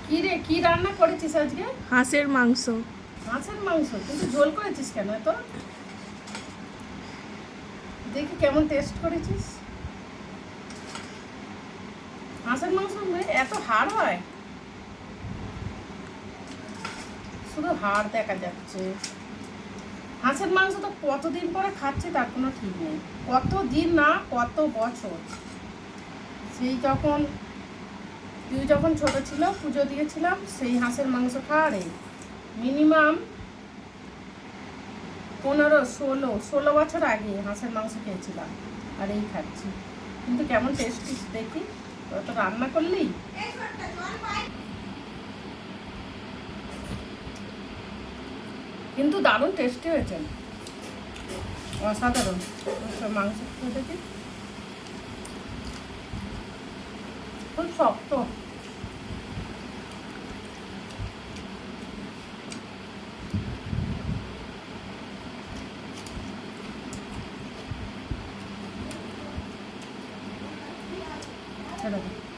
কি রে, কি রান্না করেছিস আজকে? হাঁসের মাংস। মাছের মাংস? কিন্তু ঝোল করেছিস কেন এত? দেখি কেমন টেস্ট করেছিস। হাঁসের মাংস এত হাড় হয়? শুধু হাড় দেখা যাচ্ছে। হাঁসের মাংস তো কতদিন পরে খাচ্ছে তার কোনো ঠিক নেই। কত দিন না, কত বছর। সেই তুই যখন ছোট ছিল, পুজো দিয়েছিলাম, সেই হাঁসের মাংস খাওয়া রে মিনিমাম 15-16 বছর আগে হাঁসের মাংস খেয়েছিলাম, আর এই খাচ্ছি। কিন্তু কেমন টেস্ট দেখি। তোরা তো রান্না করলি। কিন্তু দারুণ টেস্টি হয়েছে, অসাধারণ। মাংস খেয়ে দেখি, খুব শক্ত। ছেড়ে দে।